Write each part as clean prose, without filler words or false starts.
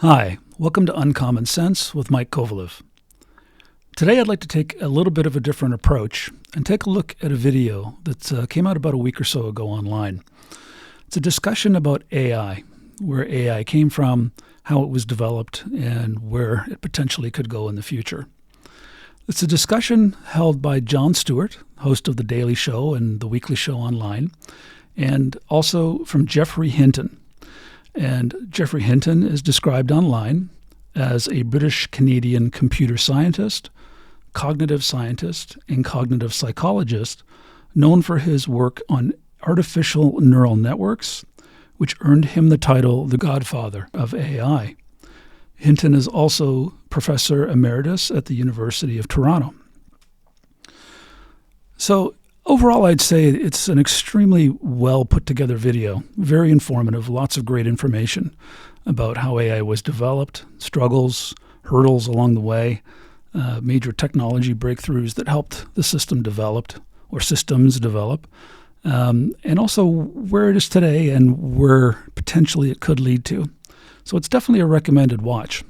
Hi, welcome to Uncommon Sense with Mike Kovaliv. Today I'd like to take a little bit of a different approach and take a look at a video that came out about a week or so ago online. It's a discussion about AI, where AI came from, how it was developed, and where it potentially could go in the future. It's a discussion held by Jon Stewart, host of The Daily Show and The Weekly Show online, and also from Geoffrey Hinton. And Geoffrey Hinton is described online as a British-Canadian computer scientist, cognitive scientist, and cognitive psychologist known for his work on artificial neural networks, which earned him the title the Godfather of AI. Hinton is also Professor Emeritus at the University of Toronto. So overall, I'd say it's an extremely well put together video, very informative, lots of great information about how AI was developed, struggles, hurdles along the way, major technology breakthroughs that helped the system develop, or systems develop, and also where it is today and where potentially it could lead to. So it's definitely a recommended watch.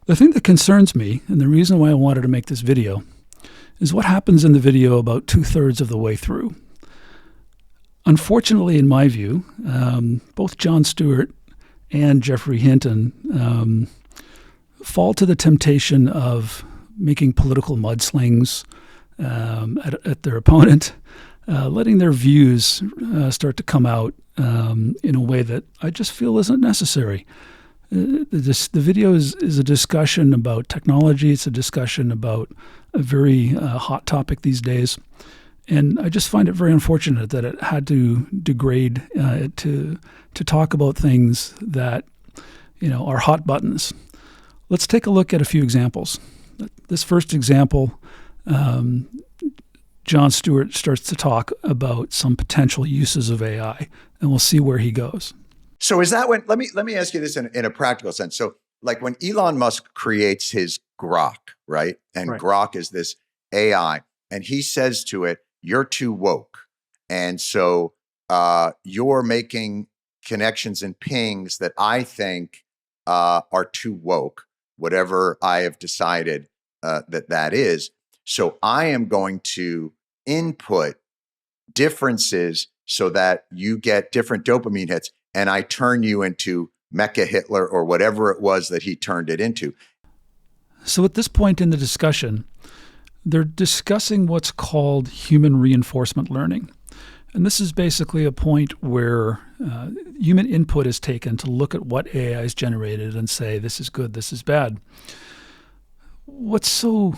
The thing that concerns me, and the reason why I wanted to make this video, is what happens in the video about 2/3 of the way through. Unfortunately, in my view, both Jon Stewart and Geoffrey Hinton fall to the temptation of making political mudslings at their opponent, letting their views start to come out in a way that I just feel isn't necessary. The video is a discussion about technology. It's a discussion about a very hot topic these days. And I just find it very unfortunate that it had to degrade to talk about things that, are hot buttons. Let's take a look at a few examples. This first example, Jon Stewart starts to talk about some potential uses of AI, and we'll see where he goes. So is that when, let me ask you this in a practical sense. So like when Elon Musk creates his Grok, right? And Right. Grok is this AI, and he says to it, you're too woke. And so you're making connections and pings that I think are too woke, whatever I have decided that is. So I am going to input differences so that you get different dopamine hits, and I turn you into Mecca Hitler or whatever it was that he turned it into. So at this point in the discussion, they're discussing what's called human reinforcement learning. And this is basically a point where human input is taken to look at what AI is generated and say, this is good, this is bad. What's so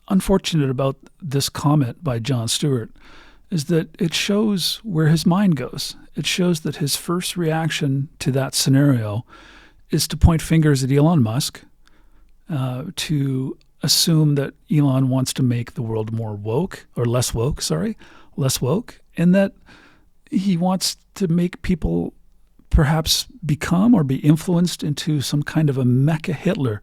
unfortunate about this comment by Jon Stewart is that it shows where his mind goes. It shows that his first reaction to that scenario is to point fingers at Elon Musk, to assume that Elon wants to make the world more woke, or less woke, and that he wants to make people perhaps become or be influenced into some kind of a Mecca Hitler.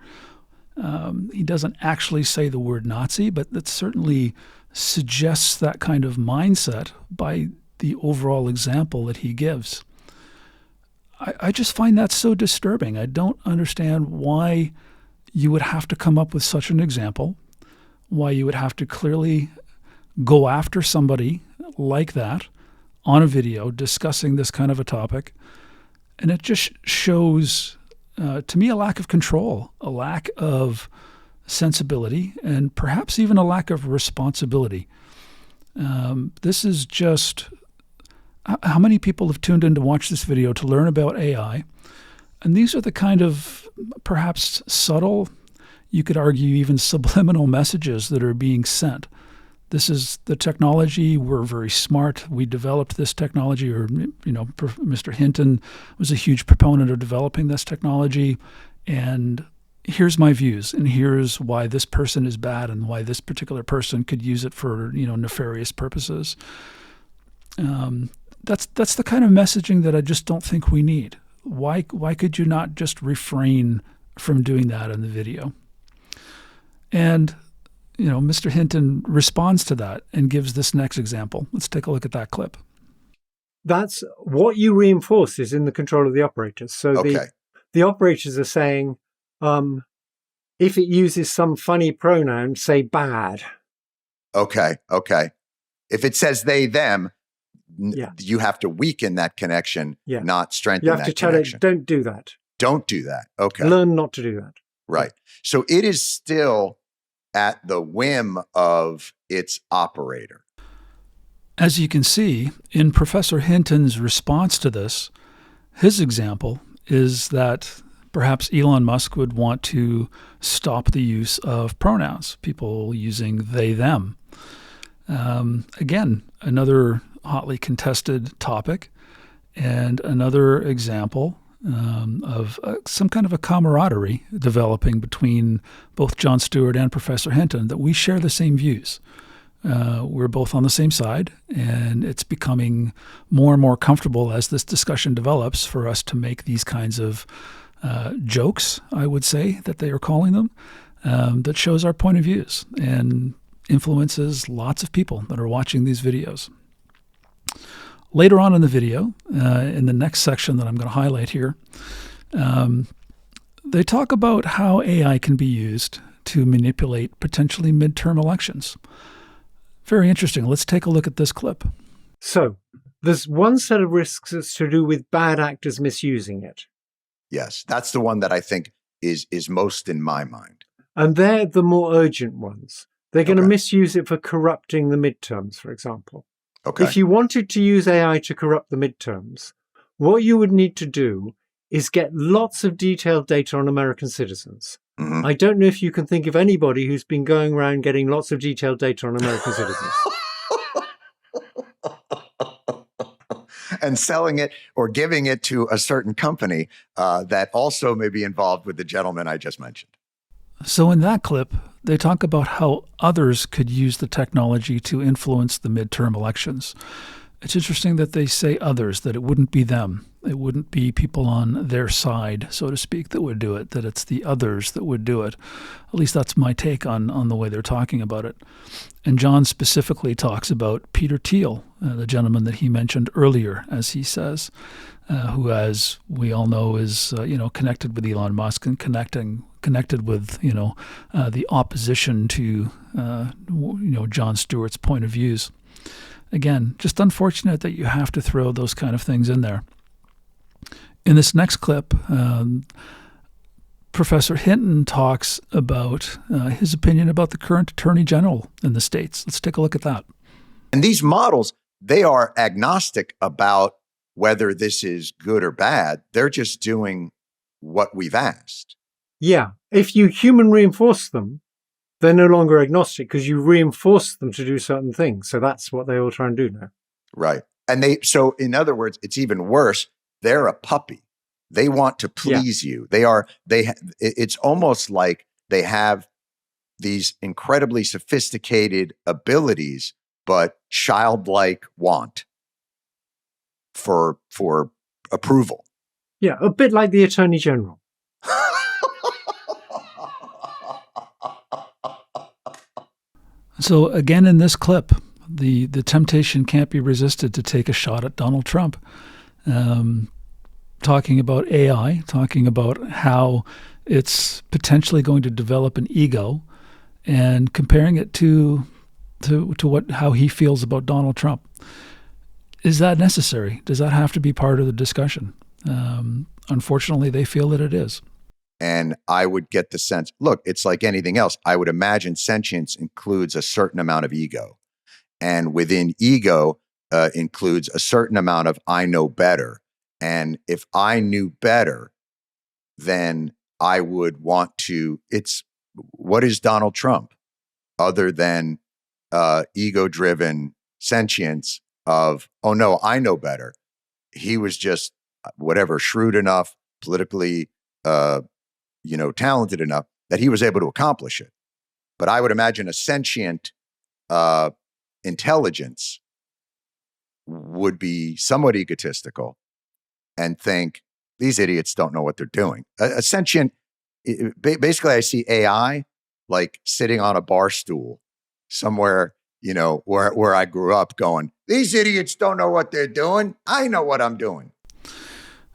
He doesn't actually say the word Nazi, but that certainly suggests that kind of mindset by the overall example that he gives. I just find that so disturbing. I don't understand why you would have to come up with such an example, why you would have to clearly go after somebody like that on a video discussing this kind of a topic. And it just shows, to me, a lack of control, a lack of sensibility, and perhaps even a lack of responsibility. This is just, how many people have tuned in to watch this video to learn about AI? And these are the kind of perhaps subtle, you could argue even subliminal messages that are being sent. This is the technology. We're very smart. We developed this technology, or, Mr. Hinton was a huge proponent of developing this technology. And here's my views, and here's why this person is bad and why this particular person could use it for, nefarious purposes. That's the kind of messaging that I just don't think we need. Why could you not just refrain from doing that in the video? And Mr. Hinton responds to that and gives this next example. Let's take a look at that clip. That's what you reinforce is in the control of the operators. So Okay. the operators are saying, if it uses some funny pronoun, say bad. Okay. If it says they, them, Yeah. you have to weaken that connection, Yeah. not strengthen You have that to tell connection. it, don't do that. Don't do that. Okay. Learn not to do that. Right. So it is still at the whim of its operator. As you can see, in Professor Hinton's response to this, his example is that perhaps Elon Musk would want to stop the use of pronouns, people using they, them. Again, another hotly contested topic and another example of some kind of a camaraderie developing between both Jon Stewart and Professor Hinton, that we share the same views. We're both on the same side, and it's becoming more and more comfortable as this discussion develops for us to make these kinds of jokes, I would say, that they are calling them, that shows our point of views and influences lots of people that are watching these videos. Later on in the video, in the next section that I'm going to highlight here, they talk about how AI can be used to manipulate potentially midterm elections. Very interesting. Let's take a look at this clip. So there's one set of risks that's to do with bad actors misusing it. Yes, that's the one that I think is most in my mind. And they're the more urgent ones. They're going to misuse it for corrupting the midterms, for example. Okay. If you wanted to use AI to corrupt the midterms, what you would need to do is get lots of detailed data on American citizens. Mm-hmm. I don't know if you can think of anybody who's been going around getting lots of detailed data on American citizens. And selling it or giving it to a certain company that also may be involved with the gentleman I just mentioned. So in that clip, they talk about how others could use the technology to influence the midterm elections. It's interesting that they say others, that it wouldn't be them. It wouldn't be people on their side, so to speak, that would do it, that it's the others that would do it. At least that's my take on the way they're talking about it. And Jon specifically talks about Peter Thiel, the gentleman that he mentioned earlier, as he says, who, as we all know, is connected with Elon Musk and connected with the opposition to Jon Stewart's point of views. Again, just unfortunate that you have to throw those kind of things in there. In this next clip, Professor Hinton talks about his opinion about the current Attorney General in the States. Let's take a look at that. And these models, they are agnostic about whether this is good or bad. They're just doing what we've asked. Yeah. If you human reinforce them, they're no longer agnostic because you reinforce them to do certain things. So that's what they all try and do now. Right. And so in other words, it's even worse. They're a puppy. They want to please you. It's almost like they have these incredibly sophisticated abilities, but childlike want for approval. Yeah. A bit like the Attorney General. So again, in this clip, the temptation can't be resisted to take a shot at Donald Trump, talking about AI, talking about how it's potentially going to develop an ego, and comparing it to how he feels about Donald Trump. Is that necessary? Does that have to be part of the discussion? Unfortunately, they feel that it is. And I would get the sense, look, it's like anything else. I would imagine sentience includes a certain amount of ego. And within ego includes a certain amount of I know better. And if I knew better, then I would want to, what is Donald Trump other than ego-driven sentience of, oh no, I know better. He was just shrewd enough, politically talented enough that he was able to accomplish it. But I would imagine a sentient intelligence would be somewhat egotistical and think, these idiots don't know what they're doing. A sentient, basically I see AI like sitting on a bar stool somewhere, where I grew up going, these idiots don't know what they're doing. I know what I'm doing.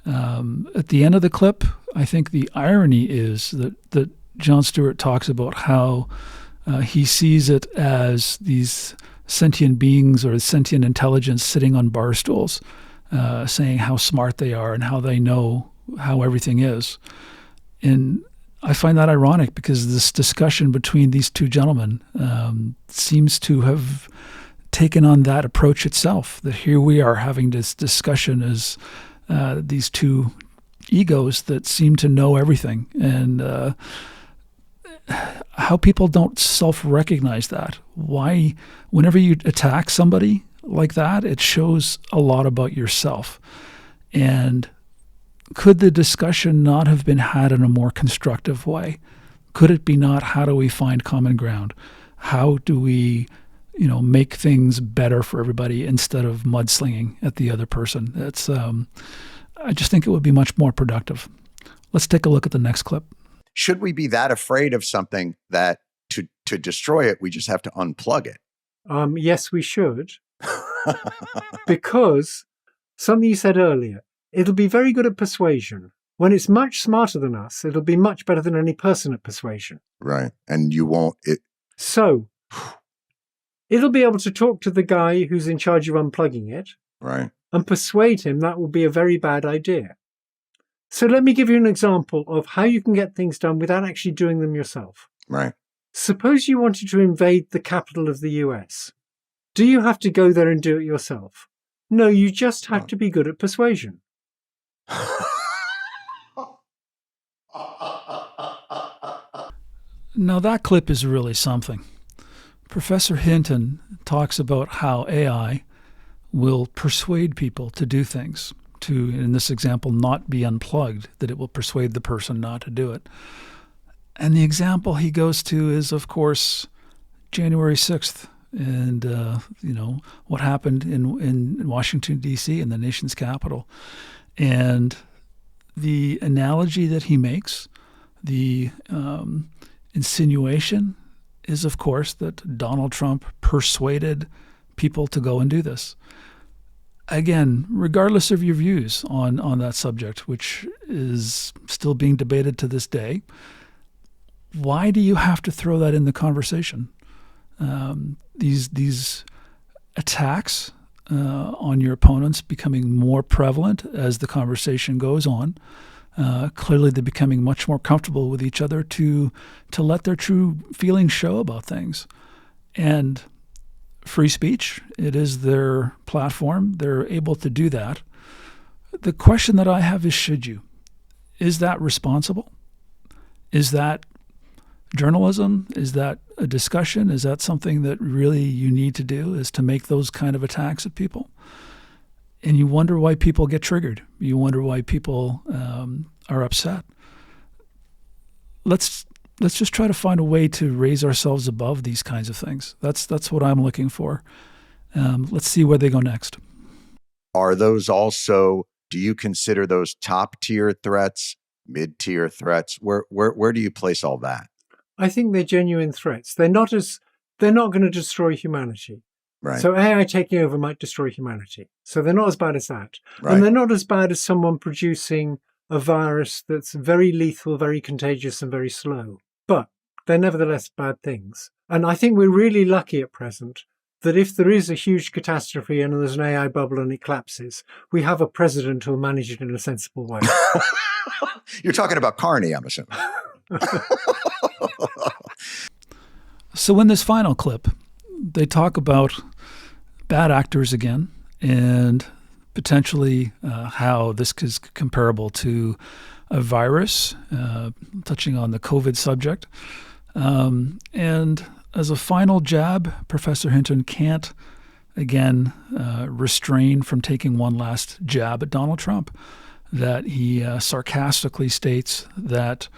At the end of the clip, I think the irony is that Jon Stewart talks about how he sees it as these sentient beings or sentient intelligence sitting on bar stools, saying how smart they are and how they know how everything is. And I find that ironic because this discussion between these two gentlemen seems to have taken on that approach itself, that here we are having this discussion as these two egos that seem to know everything, and how people don't self-recognize that. Why, whenever you attack somebody like that, it shows a lot about yourself. And could the discussion not have been had in a more constructive way? Could it be not, how do we find common ground? How do we, make things better for everybody instead of mudslinging at the other person? It's, I just think it would be much more productive. Let's take a look at the next clip. Should we be that afraid of something that to destroy it, we just have to unplug it? Yes, we should. Because something you said earlier, it'll be very good at persuasion. When it's much smarter than us, it'll be much better than any person at persuasion. Right. And you won't... So, it'll be able to talk to the guy who's in charge of unplugging it. Right. And persuade him that will be a very bad idea. So let me give you an example of how you can get things done without actually doing them yourself. Right. Suppose you wanted to invade the capital of the US. Do you have to go there and do it yourself? No, you just have to be good at persuasion. Now that clip is really something. Professor Hinton talks about how AI will persuade people to do things, to, in this example, not be unplugged, that it will persuade the person not to do it. And the example he goes to is, of course, January 6th and, what happened in Washington, D.C., in the nation's capital. And the analogy that he makes, the insinuation is, of course, that Donald Trump persuaded people to go and do this. Again, regardless of your views on that subject, which is still being debated to this day, why do you have to throw that in the conversation? These attacks on your opponents becoming more prevalent as the conversation goes on. Clearly, they're becoming much more comfortable with each other to let their true feelings show about things. And free speech, it is their platform. They're able to do that. The question that I have is, should you? Is that responsible? Is that journalism? Is that a discussion? Is that something that really you need to do, is to make those kind of attacks at people? And you wonder why people get triggered. You wonder why people are upset. Let's just try to find a way to raise ourselves above these kinds of things. That's what I'm looking for. Let's see where they go next. Are those also, do you consider those top tier threats, mid tier threats? Where do you place all that? I think they're genuine threats. They're not going to destroy humanity. Right. So AI taking over might destroy humanity. So they're not as bad as that. Right. And they're not as bad as someone producing a virus that's very lethal, very contagious, and very slow. But they're nevertheless bad things. And I think we're really lucky at present that if there is a huge catastrophe and there's an AI bubble and it collapses, we have a president who'll manage it in a sensible way. You're talking about Carney, I'm assuming. So in this final clip, they talk about bad actors again, and potentially how this is comparable to a virus, touching on the COVID subject. And as a final jab, Professor Hinton can't, again, restrain from taking one last jab at Donald Trump, that he sarcastically states that,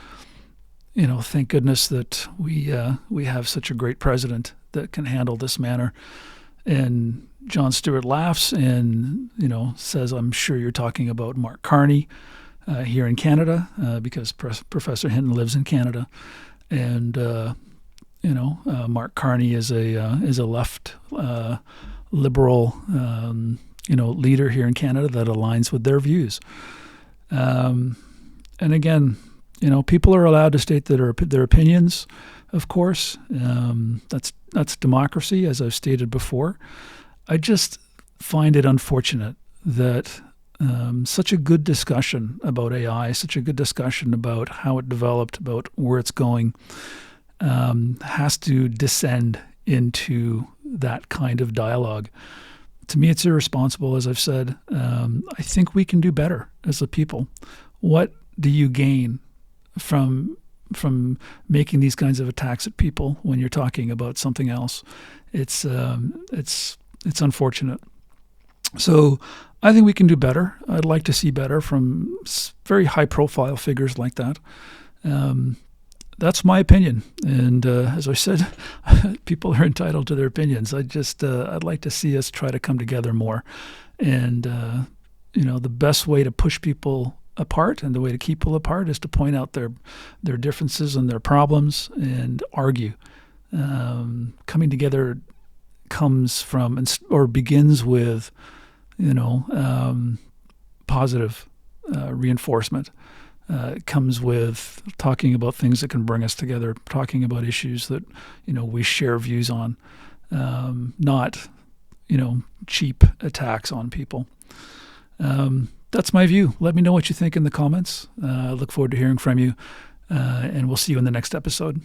thank goodness that we have such a great president that can handle this manner. And Jon Stewart laughs and, says, I'm sure you're talking about Mark Carney here in Canada, because Professor Hinton lives in Canada. And, Mark Carney is a left liberal, leader here in Canada that aligns with their views. And again, people are allowed to state their opinions, of course. That's democracy, as I've stated before. I just find it unfortunate that such a good discussion about AI, such a good discussion about how it developed, about where it's going, has to descend into that kind of dialogue. To me, it's irresponsible, as I've said. I think we can do better as a people. What do you gain from making these kinds of attacks at people when you're talking about something else? It's unfortunate. So I think we can do better. I'd like to see better from very high-profile figures like that. That's my opinion. And as I said, people are entitled to their opinions. I'd like to see us try to come together more. And, the best way to push people apart and the way to keep people apart is to point out their differences and their problems and argue. Coming together comes from or begins with, positive reinforcement. It comes with talking about things that can bring us together, talking about issues that, we share views on, not, cheap attacks on people. That's my view. Let me know what you think in the comments. I look forward to hearing from you, and we'll see you in the next episode.